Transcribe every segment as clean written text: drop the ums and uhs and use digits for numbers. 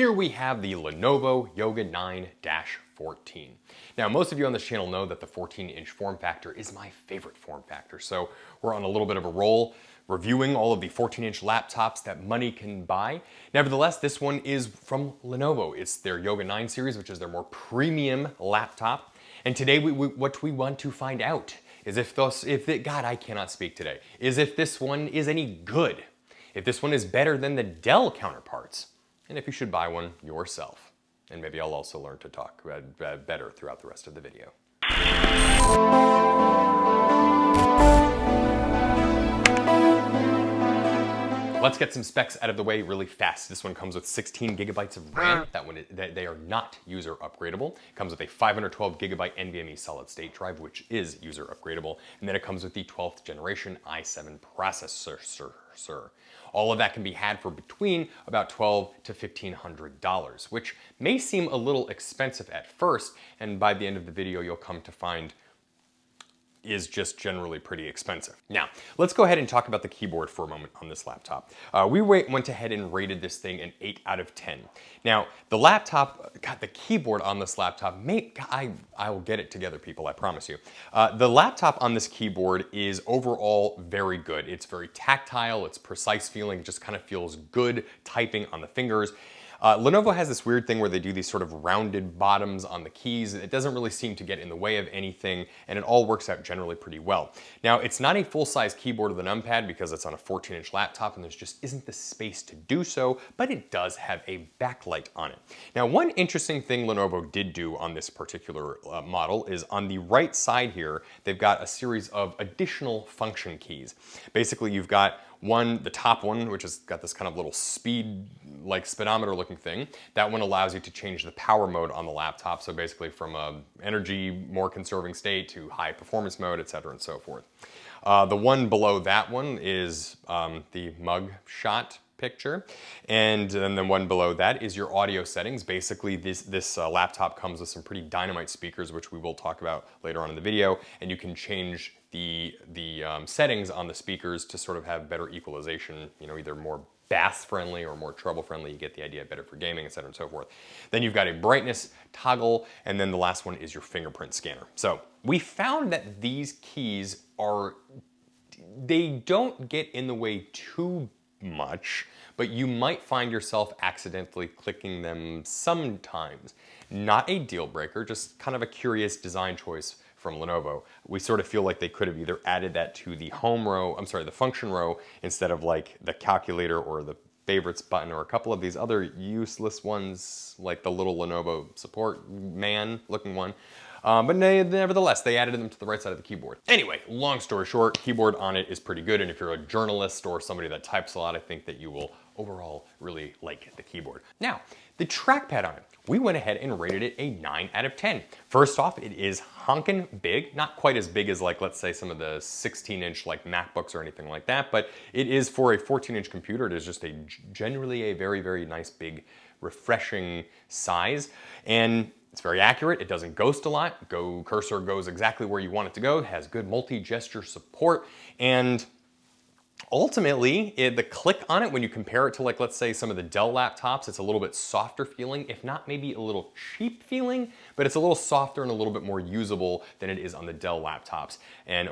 Here we have the Lenovo Yoga 9-14. Now, most of you on this channel know that the 14-inch form factor is my favorite form factor, so we're on a little bit of a roll reviewing all of the 14-inch laptops that money can buy. Nevertheless, this one is from Lenovo. It's their Yoga 9 series, which is their more premium laptop. And today, what we want to find out is if this one is any good, if this one is better than the Dell counterparts, and if you should buy one yourself. And maybe I'll also learn to talk better throughout the rest of the video. Let's get some specs out of the way really fast. This one comes with 16 gigabytes of RAM. They are not user upgradable. It comes with a 512 gigabyte NVMe solid state drive, which is user upgradable. And then it comes with the 12th generation i7 processor. All of that can be had for between about $1,200 to $1,500, which may seem a little expensive at first, and by the end of the video, you'll come to find is just generally pretty expensive. Now, let's go ahead and talk about the keyboard for a moment on this laptop. We went ahead and rated this thing an 8 out of 10. Now, the keyboard on this laptop, I will get it together, people, I promise you. The laptop on this keyboard is overall very good. It's very tactile, it's precise feeling, it just kind of feels good typing on the fingers. Lenovo has this weird thing where they do these sort of rounded bottoms on the keys. It doesn't really seem to get in the way of anything, and it all works out generally pretty well. Now, it's not a full-size keyboard with a numpad because it's on a 14-inch laptop and there just isn't the space to do so, but it does have a backlight on it. Now, one interesting thing Lenovo did do on this particular model is on the right side here, they've got a series of additional function keys. Basically, you've got the top one, which has got this kind of little speedometer looking thing. That one allows you to change the power mode on the laptop. So basically from a energy more conserving state to high performance mode, etc. and so forth. The one below that one is the mug shot picture. And then the one below that is your audio settings. Basically, this laptop comes with some pretty dynamite speakers, which we will talk about later on in the video. And you can change the settings on the speakers to sort of have better equalization, either more bass friendly or more treble friendly. You get the idea, better for gaming, etc. and so forth. Then you've got a brightness toggle, and then the last one is your fingerprint scanner. So we found that these keys they don't get in the way too much, but you might find yourself accidentally clicking them sometimes. Not a deal breaker, just kind of a curious design choice from Lenovo. We sort of feel like they could have either added that to the the function row, instead of like the calculator or the favorites button or a couple of these other useless ones, like the little Lenovo support man looking one. But nevertheless, they added them to the right side of the keyboard. Anyway, long story short, keyboard on it is pretty good, and if you're a journalist or somebody that types a lot, I think that you will overall really like the keyboard. Now, the trackpad on it. We went ahead and rated it a 9 out of 10. First off, it is honkin' big. Not quite as big as, like, let's say some of the 16-inch like MacBooks or anything like that, but it is, for a 14-inch computer, it is just generally a very, very nice, big, refreshing size. And it's very accurate, it doesn't ghost a lot. Cursor goes exactly where you want it to go. It has good multi-gesture support, and ultimately, the click on it, when you compare it to, like, let's say some of the Dell laptops, it's a little bit softer feeling, if not maybe a little cheap feeling, but it's a little softer and a little bit more usable than it is on the Dell laptops. And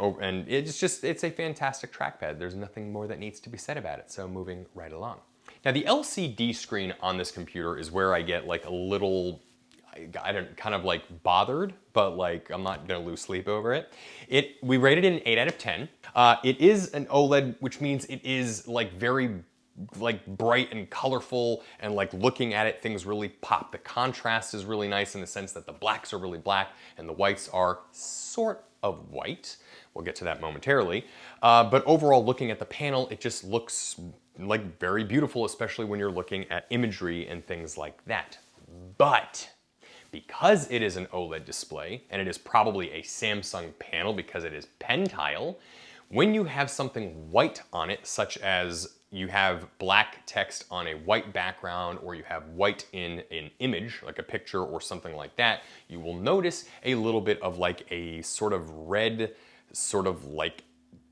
it's a fantastic trackpad. There's nothing more that needs to be said about it, so moving right along. Now, the LCD screen on this computer is where I get like a little, kind of like bothered, but like I'm not gonna lose sleep over it. We rated it an 8 out of 10. It is an OLED, which means it is like very bright and colorful, and like looking at it, things really pop. The contrast is really nice in the sense that the blacks are really black and the whites are sort of white. We'll get to that momentarily. But overall, looking at the panel, it just looks like very beautiful, especially when you're looking at imagery and things like that. But because it is an OLED display, and it is probably a Samsung panel because it is pen tile, when you have something white on it, such as you have black text on a white background, or you have white in an image, like a picture or something like that, you will notice a little bit of like a sort of red, sort of like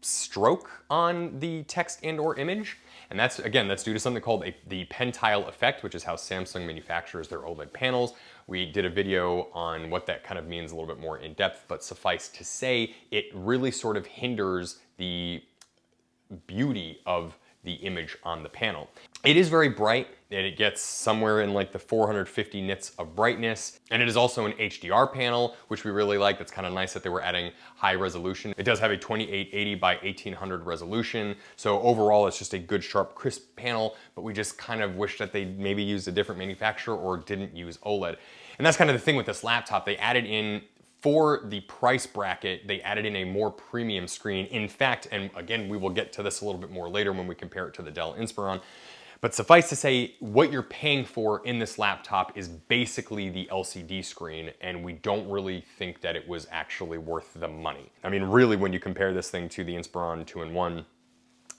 stroke on the text and or image. And that's, again, that's due to something called the pen tile effect, which is how Samsung manufactures their OLED panels. We did a video on what that kind of means a little bit more in depth, but suffice to say, it really sort of hinders the beauty of the image on the panel. It is very bright, and it gets somewhere in like the 450 nits of brightness. And it is also an HDR panel, which we really like. That's kind of nice that they were adding high resolution. It does have a 2880 by 1800 resolution. So overall, it's just a good, sharp, crisp panel, but we just kind of wish that they maybe used a different manufacturer or didn't use OLED. And that's kind of the thing with this laptop. They added in, for the price bracket, they added in a more premium screen. In fact, and again, we will get to this a little bit more later when we compare it to the Dell Inspiron, but suffice to say, what you're paying for in this laptop is basically the LCD screen, and we don't really think that it was actually worth the money. I mean, really, when you compare this thing to the Inspiron 2-in-1,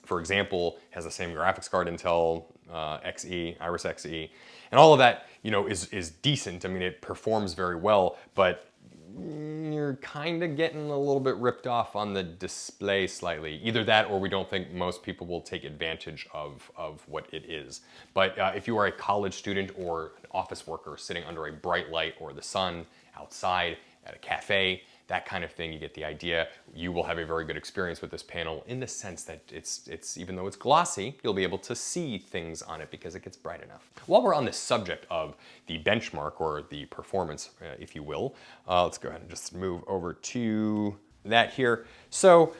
for example, has the same graphics card, Intel XE, Iris Xe, and all of that, you know, is decent. I mean, it performs very well, but you're kind of getting a little bit ripped off on the display slightly. Either that, or we don't think most people will take advantage of what it is. But if you are a college student or an office worker sitting under a bright light or the sun outside at a cafe, that kind of thing, you get the idea. You will have a very good experience with this panel in the sense that it's even though it's glossy, you'll be able to see things on it because it gets bright enough. While we're on this subject of the benchmark or the performance, if you will, let's go ahead and just move over to that here. So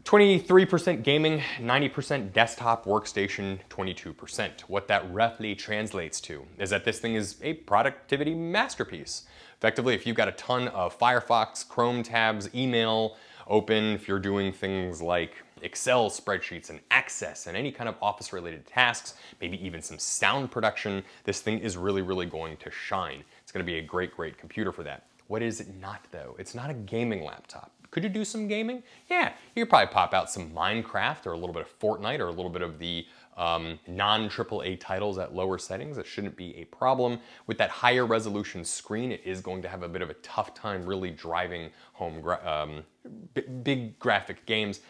23% gaming, 90% desktop, workstation, 22%. What that roughly translates to is that this thing is a productivity masterpiece. Effectively, if you've got a ton of Firefox, Chrome tabs, email open, if you're doing things like Excel spreadsheets and Access and any kind of office-related tasks, maybe even some sound production, this thing is really, really going to shine. It's going to be a great, great computer for that. What is it not, though? It's not a gaming laptop. Could you do some gaming? Yeah, you could probably pop out some Minecraft or a little bit of Fortnite or a little bit of the non-AAA titles at lower settings. That shouldn't be a problem. With that higher resolution screen, it is going to have a bit of a tough time really driving home big graphic games.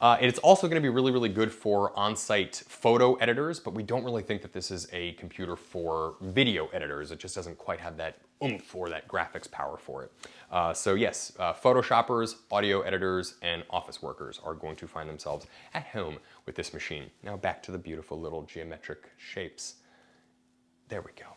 It's also going to be really, really good for on-site photo editors, but we don't really think that this is a computer for video editors. It just doesn't quite have that oomph or that graphics power for it. So yes, Photoshoppers, audio editors, and office workers are going to find themselves at home with this machine. Now back to the beautiful little geometric shapes. There we go.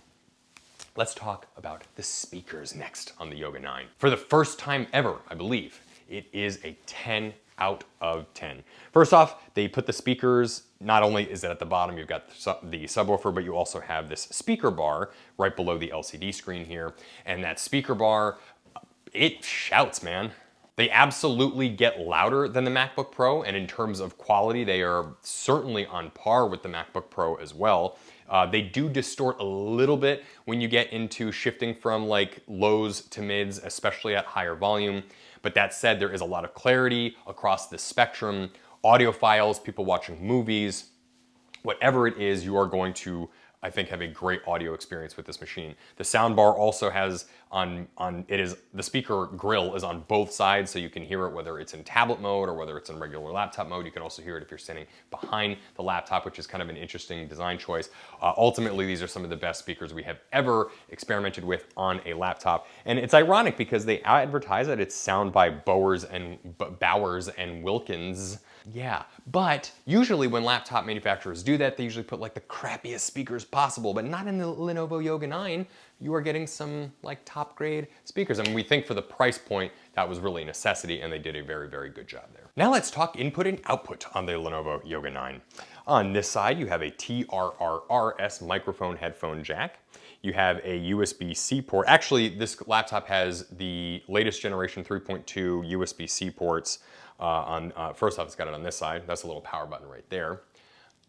Let's talk about the speakers next on the Yoga 9. For the first time ever, I believe, it is a 10 out of 10. First off, they put the speakers, not only is it at the bottom, you've got the subwoofer, but you also have this speaker bar right below the LCD screen here. And that speaker bar, it shouts, man. They absolutely get louder than the MacBook Pro, and in terms of quality, they are certainly on par with the MacBook Pro as well. They do distort a little bit when you get into shifting from like lows to mids, especially at higher volume. But that said, there is a lot of clarity across the spectrum. Audiophiles, people watching movies, whatever it is, you are going to, I think, have a great audio experience with this machine. The soundbar also has the speaker grill is on both sides, so you can hear it whether it's in tablet mode or whether it's in regular laptop mode. You can also hear it if you're sitting behind the laptop, which is kind of an interesting design choice. Ultimately, these are some of the best speakers we have ever experimented with on a laptop. And it's ironic because they advertise that it's sound by Bowers and Wilkins. Yeah, but usually when laptop manufacturers do that, they usually put like the crappiest speakers possible, but not in the Lenovo Yoga 9. You are getting some like top grade speakers. I mean, we think for the price point, that was really a necessity, and they did a very, very good job there. Now let's talk input and output on the Lenovo Yoga 9. On this side, you have a TRRRS microphone headphone jack. You have a USB-C port. Actually, this laptop has the latest generation 3.2 USB-C ports. First off, it's got it on this side. That's a little power button right there.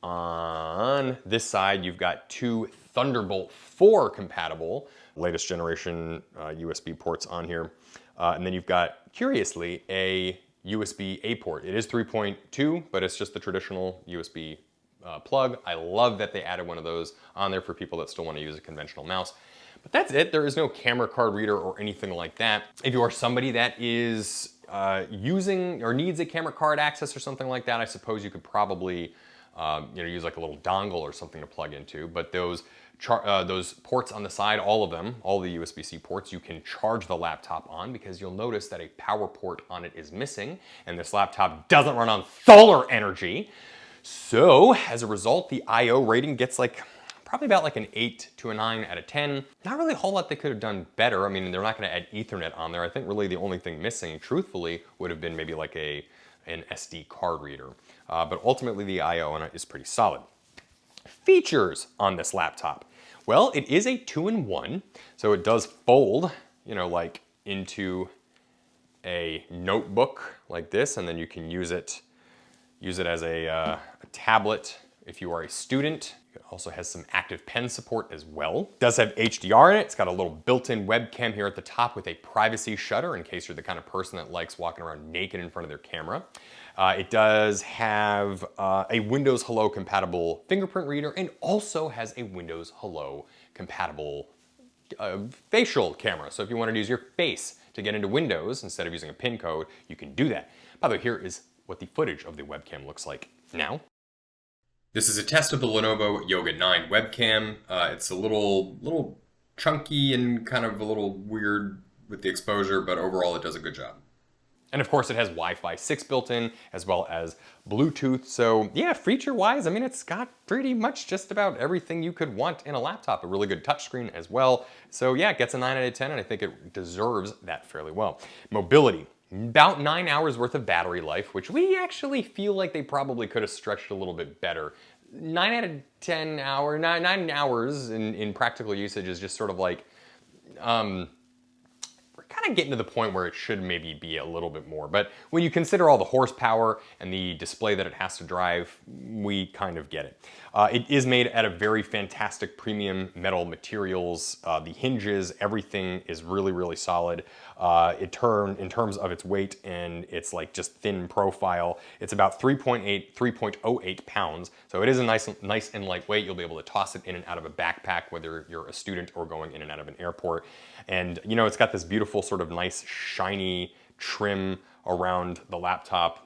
On this side, you've got two Thunderbolt 4 compatible, latest generation USB ports on here. And then you've got, curiously, a USB-A port. It is 3.2, but it's just the traditional USB plug. I love that they added one of those on there for people that still want to use a conventional mouse. But that's it. There is no camera card reader or anything like that. If you are somebody that is using or needs a camera card access or something like that, I suppose you could probably use like a little dongle or something to plug into. But those ports on the side, all of them, all the USB-C ports, you can charge the laptop on, because you'll notice that a power port on it is missing, and this laptop doesn't run on solar energy. So as a result, the I/O rating gets like probably about like an 8 to a 9 out of 10. Not really a whole lot they could have done better. I mean, they're not going to add Ethernet on there. I think really the only thing missing, truthfully, would have been maybe like an SD card reader. But ultimately, the I/O on it is pretty solid. Features on this laptop. Well, it is a 2-in-1, so it does fold, like into a notebook like this, and then you can use it as a tablet if you are a student. It also has some active pen support as well. It does have HDR in it. It's got a little built-in webcam here at the top with a privacy shutter in case you're the kind of person that likes walking around naked in front of their camera. It does have a Windows Hello compatible fingerprint reader, and also has a Windows Hello compatible facial camera. So if you wanted to use your face to get into Windows instead of using a PIN code, you can do that. By the way, here is what the footage of the webcam looks like now. This is a test of the Lenovo Yoga 9 webcam. It's a little chunky and kind of a little weird with the exposure, but overall it does a good job. And of course it has Wi-Fi 6 built in, as well as Bluetooth. So yeah, feature-wise, I mean, it's got pretty much just about everything you could want in a laptop. A really good touchscreen as well. So yeah, it gets a 9 out of 10, and I think it deserves that fairly well. Mobility. About 9 hours worth of battery life, which we actually feel like they probably could have stretched a little bit better. 9 out of 10 hours, 9 hours in practical usage is just sort of like, we're kind of getting to the point where it should maybe be a little bit more. But when you consider all the horsepower and the display that it has to drive, we kind of get it. It is made out of very fantastic premium metal materials. The hinges, everything is really, really solid. In terms of its weight and its like just thin profile, it's about 3.08 pounds. So it is a nice and lightweight. You'll be able to toss it in and out of a backpack, whether you're a student or going in and out of an airport. And it's got this beautiful sort of nice shiny trim around the laptop.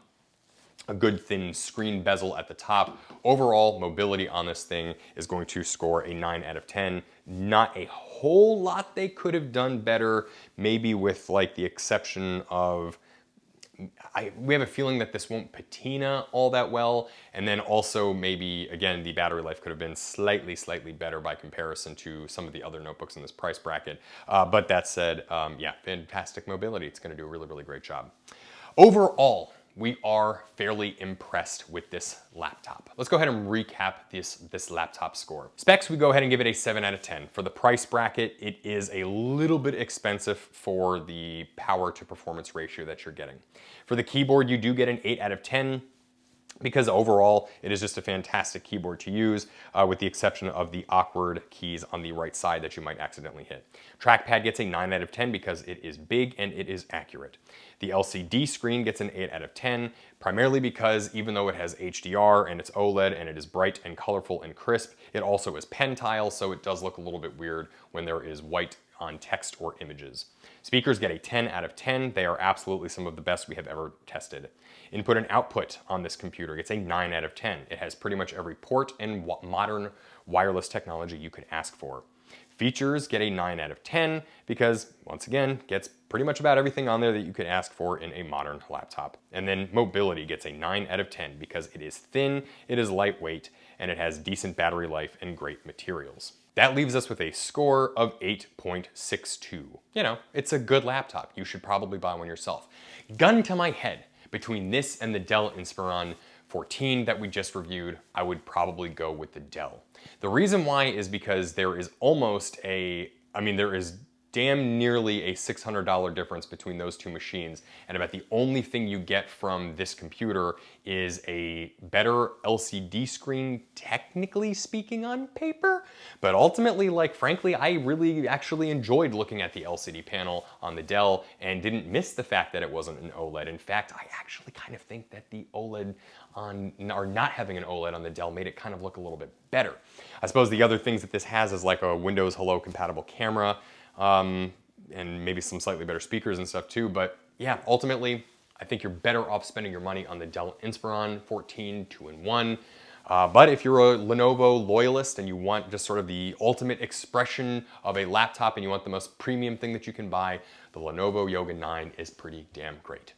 A good thin screen bezel at the top. Overall, mobility on this thing is going to score a 9 out of 10. Not a whole lot they could have done better, maybe with like the exception of, we have a feeling that this won't patina all that well. And then also maybe, again, the battery life could have been slightly better by comparison to some of the other notebooks in this price bracket. But that said, yeah, fantastic mobility. It's gonna do a really, really great job. Overall, we are fairly impressed with this laptop. Let's go ahead and recap this laptop score. Specs, we go ahead and give it a 7 out of 10. For the price bracket, it is a little bit expensive for the power to performance ratio that you're getting. For the keyboard, you do get an 8 out of 10. Because overall, it is just a fantastic keyboard to use, with the exception of the awkward keys on the right side that you might accidentally hit. Trackpad gets a 9 out of 10 because it is big and it is accurate. The LCD screen gets an 8 out of 10, primarily because even though it has HDR and it's OLED and it is bright and colorful and crisp, it also is pen tile, so it does look a little bit weird when there is white on text or images. Speakers get a 10 out of 10. They are absolutely some of the best we have ever tested. Input and output on this computer gets a 9 out of 10. It has pretty much every port and modern wireless technology you could ask for. Features get a 9 out of 10 because, once again, gets pretty much about everything on there that you could ask for in a modern laptop. And then mobility gets a 9 out of 10 because it is thin, it is lightweight, and it has decent battery life and great materials. That leaves us with a score of 8.62. It's a good laptop. You should probably buy one yourself. Gun to my head, between this and the Dell Inspiron 14 that we just reviewed, I would probably go with the Dell. The reason why is because there is almost there is damn nearly a $600 difference between those two machines, and about the only thing you get from this computer is a better LCD screen, technically speaking, on paper. But ultimately, like, frankly, I really actually enjoyed looking at the LCD panel on the Dell and didn't miss the fact that it wasn't an OLED. In fact, I actually kind of think that the OLED or not having an OLED on the Dell made it kind of look a little bit better. I suppose the other things that this has is like a Windows Hello compatible camera, and maybe some slightly better speakers and stuff too. But yeah, ultimately, I think you're better off spending your money on the Dell Inspiron 14 2-in-1. But if you're a Lenovo loyalist and you want just sort of the ultimate expression of a laptop and you want the most premium thing that you can buy, the Lenovo Yoga 9 is pretty damn great.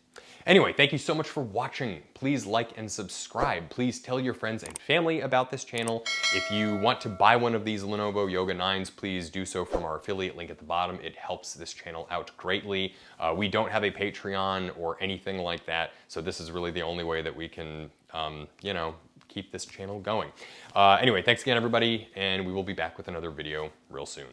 Anyway, thank you so much for watching. Please like and subscribe. Please tell your friends and family about this channel. If you want to buy one of these Lenovo Yoga 9s, please do so from our affiliate link at the bottom. It helps this channel out greatly. We don't have a Patreon or anything like that, so this is really the only way that we can, you know, keep this channel going. Anyway, thanks again, everybody, and we will be back with another video real soon.